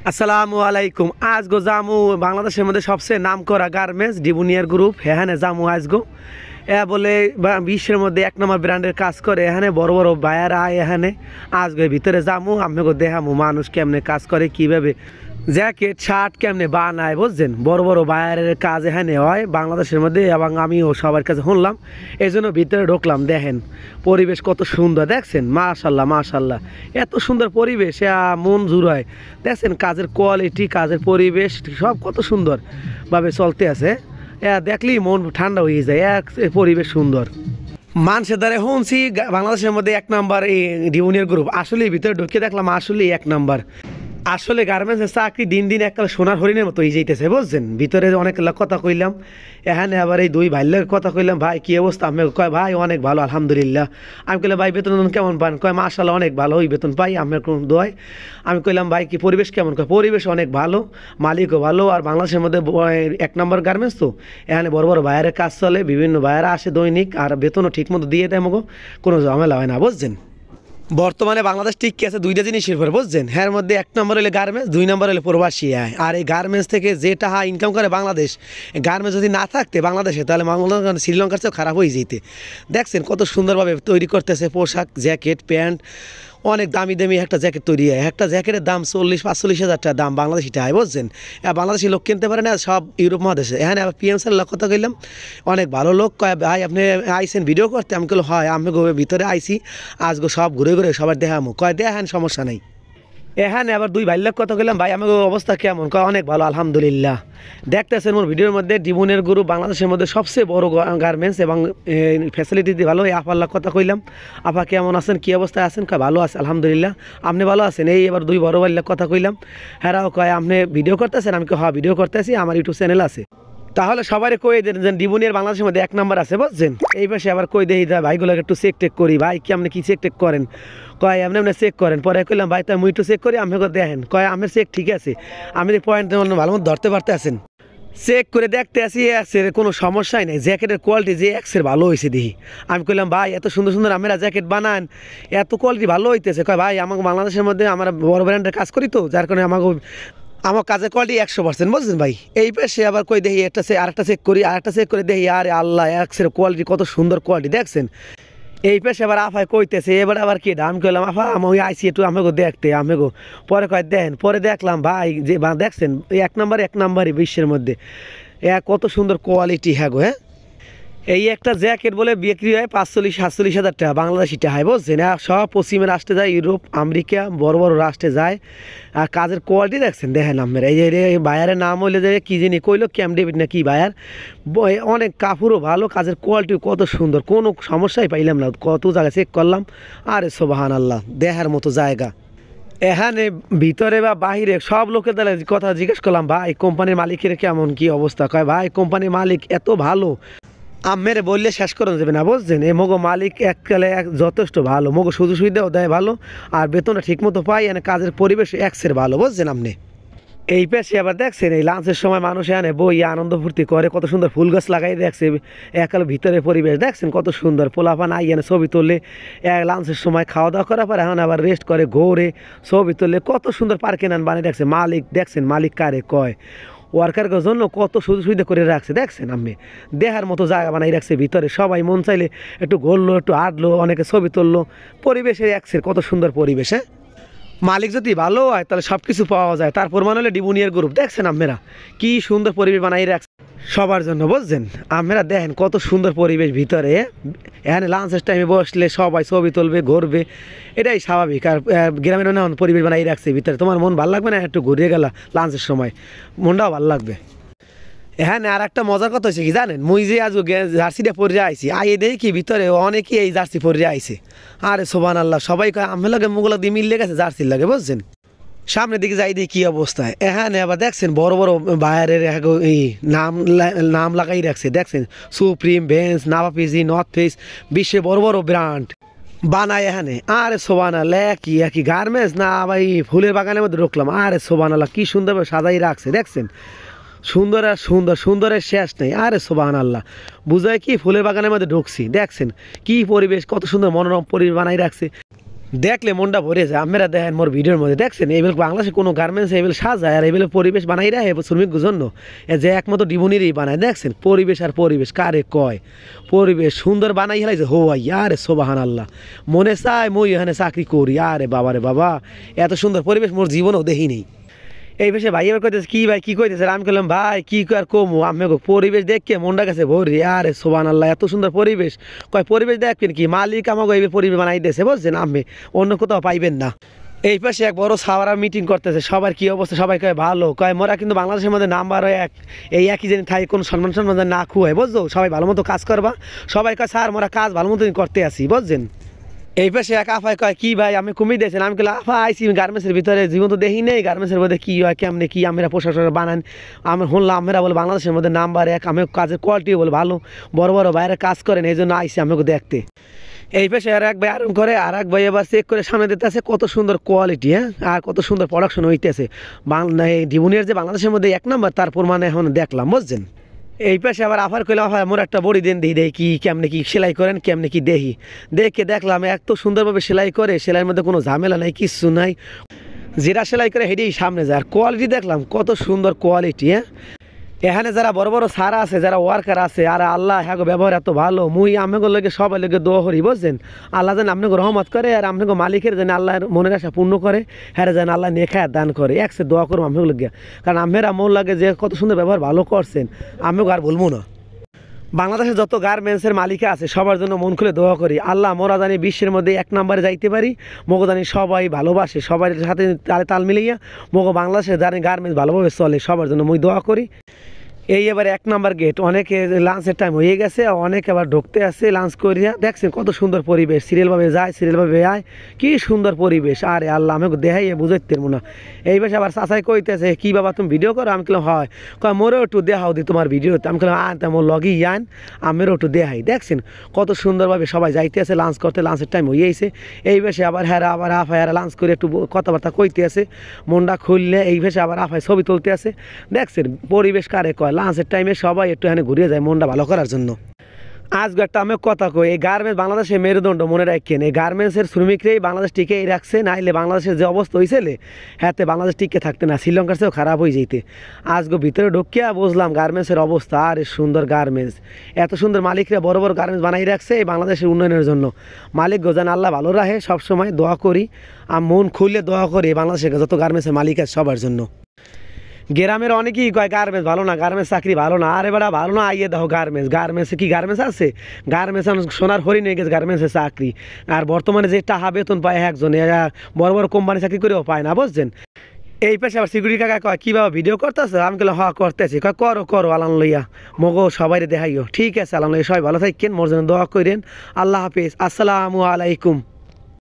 আসসালামু আলাইকুম। আজ গো জামু বাংলাদেশের মধ্যে সবচেয়ে নাম করা গার্মেন্টস ডিবুনিয়ার গ্রুপ এখানে জামু আজ গো বলে বিশ্বের মধ্যে এক নম্বর ব্র্যান্ডের কাজ করে এখানে বড় বড় বায়ার আয় এখানে আজ গো ভিতরে জামু আমি গো দেখামু মানুষ কেমনে কাজ করে কীভাবে জ্যাকেট শার্ট কেমনে বানায় বুঝছেন। বড় বড় বায়ারের কাজ এখানে হয় বাংলাদেশের মধ্যে এবং আমিও সবার কাছে শুনলাম, এই জন্য ভিতরে ঢুকলাম। দেখেন পরিবেশ কত সুন্দর, দেখছেন মাশাল্লাহ মাশাল্লাহ, এত সুন্দর পরিবেশ, মন জুড়ায়। দেখছেন কাজের কোয়ালিটি, কাজের পরিবেশ সব কত সুন্দরভাবে চলতে আছে, দেখলেই মন ঠান্ডা হয়ে যায়, এক পরিবেশ সুন্দর। মানুষের দ্বারা শুনছি বাংলাদেশের মধ্যে এক নাম্বার এই ডিউনিয়ার গ্রুপ, আসলে ভিতরে ঢুকে দেখলাম আসলে এক নাম্বার। আসলে গার্মেন্টসের চাকরি দিন দিন একটা সোনার হরিণের মতো হয়ে যাইতেছে বুঝছেন। ভিতরে অনেক কথা কইলাম, এখানে আবার এই দুই ভাইয়ের কথা কইলাম, ভাই কী অবস্থা? আমি কয় ভাই অনেক ভালো আলহামদুলিল্লাহ। আমি কইলাম ভাই বেতন কেমন পান? কয় মাশাআল্লাহ অনেক ভালো, ওই বেতন পাই আমার কোনো দোয়। আমি কইলাম ভাই কি পরিবেশ কেমন? কয় পরিবেশ অনেক ভালো, মালিকও ভালো, আর বাংলাদেশের মধ্যে এক নম্বর গার্মেন্টস তো এখানে বড় বড় বাইরের কাজ চলে, বিভিন্ন বাইরে আসে দৈনিক, আর বেতনও ঠিক মতো দিয়ে দেয়, আমাকে কোনো ঝামেলা হয় না বুঝছেন। বর্তমানে বাংলাদেশ টিকে আছে দুইটা জিনিসের উপরে বুঝছেন, এর মধ্যে এক নম্বর হলে গার্মেন্টস, দুই নম্বর হলে প্রবাসী আয়। আর এই গার্মেন্টস থেকে যে টাকা ইনকাম করে বাংলাদেশ, গার্মেন্টস যদি না থাকতে বাংলাদেশে তাহলে শ্রীলঙ্কার চেয়েও খারাপ হয়ে যেতে। দেখছেন কত সুন্দরভাবে তৈরি করতেছে পোশাক, জ্যাকেট, প্যান্ট, অনেক দামি দামি একটা জ্যাকেট তৈরি হয়, একটা জ্যাকেটের দাম 40-45 হাজার টাকা দাম বাংলাদেশি টাকায় বুঝছেন। বাংলাদেশি লোক কিনতে পারে না, সব ইউরোপ মহাদেশে। এখানে আবার পিএম স্যার কথা কইলাম, অনেক ভালো লোক। কয় ভাই আপনি আইসেন ভিডিও করতে? আমি কইলাম হয়, আমি ভিতরে আইসি আজ গো, সব ঘুরে ঘুরে সবার দেখামো। কয় দেখেন সমস্যা নাই। এখানে আবার দুই ভাইয়ের কথা কইলাম, ভাই আমাকে অবস্থা কেমন? কয় অনেক ভালো আলহামদুলিল্লাহ। দেখতেছেন মোর ভিডিওর মধ্যে ডিবুনের গ্রুপ বাংলাদেশের মধ্যে সবচেয়ে বড় গার্মেন্টস এবং ফ্যাসিলিটি ভালো। এই আপার কথা কইলাম, আপা কেমন আছেন, কী অবস্থায় আছেন? কয় ভালো আছে আলহামদুলিল্লাহ। আপনি ভালো আছেন? এই এবার দুই বড় ভাইয়ের কথা কইলাম, হ্যাঁ কয় আপনি ভিডিও করতেছেন? আমি কয় হ্যাঁ ভিডিও করতেছি, আমার ইউটিউব চ্যানেল আছে। তাহলে সবাই কই দেন যে ডিবুনিয়ার বাংলাদেশের মধ্যে এক নাম্বার আছে বুঝছেন। এই পাশে আবার কই দেই ভাইগুলোকে একটু চেক টেক করি, ভাই কি আপনি কি চেক টেক করেন? কয় এমনি এমনি চেক করেন। পরে কইলাম ভাই তাই মুই একটু চেক করি, আমি দেখেন। কয় আমার চেক ঠিক আছে, আমি পয়েন্ট ভালো মতো ধরতে পারতে আছেন। চেক করে দেখতে আসি এক্সের কোনো সমস্যাই নেই, জ্যাকেটের কোয়ালিটি যে এক্সের ভালো হয়েছে দেখি। আমি কইলাম ভাই এত সুন্দর সুন্দর আমরা জ্যাকেট বানান, এত কোয়ালিটি ভালো হইতেছে। কয় ভাই আমাকে বাংলাদেশের মধ্যে আমরা বড় ব্র্যান্ডের কাজ করি তো, যার কারণে আমার কাজের কোয়ালিটি 100% বুঝছেন ভাই। এই পাশে আবার কই দেখি একটা আরেকটা চেক করি, আরেকটা চেক করে দেখি, আরে আল্লাহ এক্সের কোয়ালিটি কত সুন্দর কোয়ালিটি দেখছেন। এই পেশে আবার আফায় কইতেছে, এবার আবার কি দাম করলাম, আফা আমি আইসি একটু আমাকে দেখতে আমাকে। পরে কয় দেন, পরে দেখলাম ভাই যে দেখছেন এক নাম্বারই বিশ্বের মধ্যে, কত সুন্দর কোয়ালিটি। হ্যাঁ গো, হ্যাঁ এই একটা জ্যাকেট বলে বিক্রি হয় 45-47 হাজার টাকা বাংলাদেশি টাকা বুঝছেন। সব পশ্চিমের রাষ্ট্রে যায়, ইউরোপ আমেরিকা বড় বড় রাষ্ট্রে যায়। আর কাজের কোয়ালিটি দেখছেন, দেখেন আপনারা। এই যে বায়ারের নাম হইলে যে কী জিনিস কইলো, ক্যাম্প ডেভিড না কি বায়ার, অনেক কাপড়ও ভালো, কাজের কোয়ালিটিও কত সুন্দর, কোনো সমস্যাই পাইলাম না। কত জায়গায় চেক করলাম, আরে সুবহান আল্লাহ, দেখার মতো জায়গা। এখানে ভিতরে বা বাহিরে সব লোকের দ্বারা কথা জিজ্ঞেস করলাম, ভাই কোম্পানির মালিকের কেমন কি অবস্থা? কয় ভাই কোম্পানির মালিক এত ভালো আমের বললে শেষ করা যাবে না বুঝছেন। এই মগো মালিক এককালে যথেষ্ট ভালো, মগো সুযোগ সুবিধাও দেয় ভালো, আর বেতনটা ঠিক মতো পাই, এনে কাজের পরিবেশ এক্সের ভালো বুঝছেন আপনি। এই পেশে আবার দেখছেন এই লাঞ্চের সময় মানুষ এনে বই আনন্দ ফুর্তি করে, কত সুন্দর ফুল গাছ লাগাই দেখছে, একাল ভিতরের পরিবেশ দেখছেন কত সুন্দর। পোলাপান আই এনে ছবি তুললে, লাঞ্চের সময় খাওয়া দাওয়া করার পর এখন আবার রেস্ট করে, ঘোরে, ছবি তুললে, কত সুন্দর পার্কে নান বানিয়ে দেখছে মালিক। দেখছেন মালিক কারে কয়, ওয়ার্কারের জন্য কত সুযোগ সুবিধা করে রাখছে দেখছেন আমি, দেখার মতো জায়গা বানাই রাখছে ভিতরে। সবাই মন চাইলে একটু ঘুরলো, একটু হাঁটলো, অনেকে ছবি তুললো, পরিবেশের একসের কত সুন্দর পরিবেশ। হ্যাঁ মালিক যদি ভালো হয় তাহলে সব কিছু পাওয়া যায়, তারপর মানে হলে ডিবুনিয়ার গ্রুপ দেখছেন আপনারা কি সুন্দর পরিবেশ বানাই রাখছে সবার জন্য বুঝছেন। আপনারা দেখেন কত সুন্দর পরিবেশ ভিতরে। এখানে লাঞ্চের টাইমে বসলে সবাই ছবি তুলবে, ঘুরবে, এটাই স্বাভাবিক। আর গ্রামের পরিবেশ বানাই রাখছে ভিতরে, তোমার মন ভালো লাগবে না একটু ঘুরিয়ে গেলা লাঞ্চের সময়, মনটাও ভালো লাগবে। হ্যাঁ আর একটা মজার কথা হয়েছে কি জানেন, মুই যে আজ জার্সিটা পরে আইছি, আইয়ে দেখি কি ভিতরে অনেকেই এই জার্সি পরে আইছে। আরে সুবহান আল্লাহ, সবাই কয় আমি লাগে মুগুলো দিয়ে মিললে গেছে জার্সির লাগে বুঝছেন। সামনের দিকে যাই দেখি কী অবস্থায়। এখানে আবার দেখছেন বড় বড় বায়ারের এই নাম লাগাই রাখছে দেখছেন, সুপ্রিম, ভেন্স, নাভাপিজি, নর্থ ফেস, বিশ্বের বড় বড় ব্র্যান্ড বানায় এখানে। আরে সুবহান আল্লাহ, একই গার্মেন্টস না ভাই, ফুলের বাগানের মধ্যে ঢুকলাম। আরে সুবহান আল্লাহ, কী সুন্দরভাবে সাজাই রাখছে দেখছেন, সুন্দর আর সুন্দর, সুন্দরের শেষ নেই। আরে সুবহান আল্লাহ, বুঝায় কি ফুলের বাগানের মধ্যে ঢুকছি দেখছেন কি পরিবেশ, কত সুন্দর মনোরম পরিবেশ বানাই রাখছে। দেখলে মনটা ভরে যায়। আপনারা দেখেন মোর ভিডিওর মধ্যে দেখছেন এইবেল বাংলাদেশে কোনো গার্মেন্টস এইবেল সাজায় আর এইবেল পরিবেশ বানাই রাখে শ্রমিকদের জন্য যে একমাত্র ডিবুনিরই বানায়। দেখছেন পরিবেশ আর পরিবেশ কারে কয়, পরিবেশ সুন্দর বানাই হেলাইছে হো আরে সোবাহান আল্লাহ, মনে চায় মই এখানে চাকরি করি। আরে বাবা রে বাবা, এত সুন্দর পরিবেশ মোর জীবনেও দেখি নেই। এই বেশে ভাই এবার কইতেছে কি ভাই কি কইতেছে, আমি বললাম ভাই কি আর কমু আমি পরিবেশ দেখে মনটা গেছে ভরি। আরে সোবান আল্লাহ, এত সুন্দর পরিবেশ। কয় পরিবেশ দেখবেন কি, মালিক আমাকে এই পরিবেশ বানাই দিয়েছে বুঝছেন, আমি অন্য কোথাও পাইবেন না। এই পাশে এক বড় সাওয়ারা মিটিং করতেছে, সবার কি অবস্থা, সবাই কয় ভালো। কয় মোরা কিন্তু বাংলাদেশের মধ্যে নাম্বার এক, এই একই জিনিস থাই কোনো সম্মান সম্মান না খুয়াই বুঝছো, সবাই ভালো মতো কাজ করবা। সবাই কয় স্যার মোরা কাজ ভালো মতো করতে আসি বুঝছেন। এই পাশে এক আফাই কয় কি ভাই আমি কমিয়ে দিয়েছেন, আমি বললাম আফা আইসি গার্মেন্টসের ভিতরে, জীবন তো দেখি নেই গার্মেন্টসের মধ্যে কী হয় কেমনে কি আমরা পোশাক বানান। আমি শুনলাম আমরা বলে বাংলাদেশের মধ্যে নাম্বার এক, আমি কাজের কোয়ালিটি বলে ভালো, বড় বড় বাইরে কাজ করেন, এই জন্য আইসি আমাকে দেখতে। এই পাশে আর এক ভাই আরাম করে, আর এক ভাই এবার চেক করে সামনে দিতে আছে কত সুন্দর কোয়ালিটি, হ্যাঁ আর কত সুন্দর প্রোডাকশন হইতেছে। এই ডিবুনিয়ার যে বাংলাদেশের মধ্যে এক নাম্বার, তারপর মানে এখন দেখলাম বুঝছেন। এই পাশে আবার আফার করলে আফা মোর একটা বড়ি দেন দিই দেখি কেমনে কি সেলাই করেন কেমনে কি দেখি। দেখে দেখলাম এত সুন্দরভাবে সেলাই করে, সেলাইয়ের মধ্যে কোনো ঝামেলা নাই কিচ্ছু নাই, যেটা সেলাই করে হেঁটেই সামনে যায়। আর কোয়ালিটি দেখলাম কত সুন্দর কোয়ালিটি। হ্যাঁ এখানে যারা বড় বড় সারা আছে, যারা ওয়ার্কার আছে, আর আল্লাহ হ্যাঁ ব্যবহার এত ভালো, মুই আমাকে লোকে সবাই লোকে দোয়া করি বুঝছেন। আল্লাহ যেন আপনাকে রহমত করে, আর আপনাকে মালিকের যেন আল্লাহর মনের আশা পূর্ণ করে, হ্যাঁ যেন আল্লাহ নেখায় দান করে। একসে দোয়া করবো আমাকে লোকে, কারণ আমেরা মন লাগে যে কত সুন্দর ব্যবহার ভালো করছেন, আমিও আর বলবো না। বাংলাদেশের যত গার্মেন্টসের মালিকা আছে সবার জন্য মন খুলে দোয়া করি, আল্লাহ মোরা জানি বিশ্বের মধ্যে এক নম্বরে যাইতে পারি, মগো জানি সবাই ভালোবাসে, সবার সাথে তাল মিলিয়ে মগো বাংলাদেশের জানি গার্মেন্টস ভালোভাবে চলে, সবার জন্য মই দোয়া করি। এই এবার এক নাম্বার গেট, অনেকে লাঞ্চের টাইম হয়ে গেছে, অনেকে আবার ঢুকতে আসছে লাঞ্চ করিয়া। দেখছেন কত সুন্দর পরিবেশ, সিরিয়ালভাবে যায় সিরিয়ালভাবে আয়, কি সুন্দর পরিবেশ। আরে আল্লাহ আমাকে দেখাই বুঝতে পারবো না। এই বেশ আবার চাচাই কইতেছে কি বাবা তুমি ভিডিও করো, আমি বললাম হয়। কয় মোরেও একটু দেখাও দি তোমার ভিডিওতে, আমি বললাম আন তেমন লগই আন, আমিরও একটু দেখাই। দেখছেন কত সুন্দরভাবে সবাই যাইতে আছে লাঞ্চ করতে, লাঞ্চের টাইম হয়ে গেছে। এই বেশে আবার হ্যাঁ আবার আফায় লাঞ্চ করে একটু কথাবার্তা কইতে আছে, মনটা খুললে এই বেশে আবার আফায় ছবি তুলতে আছে। দেখছেন পরিবেশ কারে কয়, লাঞ্চের টাইমে সবাই একটু এখানে ঘুরিয়ে যায় মনটা ভালো করার জন্য। আজকে একটা আমি কথা কই, এই গার্মেন্টস বাংলাদেশের মেরুদণ্ড মনে রাখেন, এই গার্মেন্টসের শ্রমিকরাই বাংলাদেশ টিকেই রাখছে, নাইলে বাংলাদেশের যে অবস্থা হয়েছিল হ্যাঁ বাংলাদেশ টিকে থাকতে না, শ্রীলঙ্কার চেয়েও খারাপ হয়ে যেতে। আজকে ভিতরে ঢুকিয়া বুঝলাম গার্মেন্টসের অবস্থা, আর সুন্দর গার্মেন্টস, এত সুন্দর মালিকরা বড় বড় গার্মেন্টস বানাই রাখছে এই বাংলাদেশের উন্নয়নের জন্য। মালিক গোজান আল্লাহ ভালো রাখে, সবসময় দোয়া করি, আর মন খুললে দোয়া করি বাংলাদেশের যত গার্মেন্টসের মালিক আছে সবার জন্য। গ্রামের অনেকেই কয় গার্মেন্টস ভালো না, গার্মেন্টস চাকরি ভালো না। আরে বেটা ভালো না, আইয়ে দেখো গার্মেন্টস, গার্মেন্টসে কি গার্মেন্টস আছে? গার্মেন্টস সোনার হরিণ হয়ে গেছে গার্মেন্টসের চাকরি। আর বর্তমানে যে টাকা বেতন পায় একজন, এরা বড় বড় কোম্পানি চাকরি করেও পায় না বুঝছেন। এই পাশে আবার সিকিউরিটি কাকা কয় কি বাবা ভিডিও করতেছে, আমি বললাম হ্যাঁ করতেছি। কয় করো করো আলান লইয়া মগো সবাই দেখাইও। ঠিক আছে আলান লইয়া, সবাই ভালো থাকেন, মোর জন্য দোয়া করেন। আল্লাহ হাফিজ, আসসালামু আলাইকুম।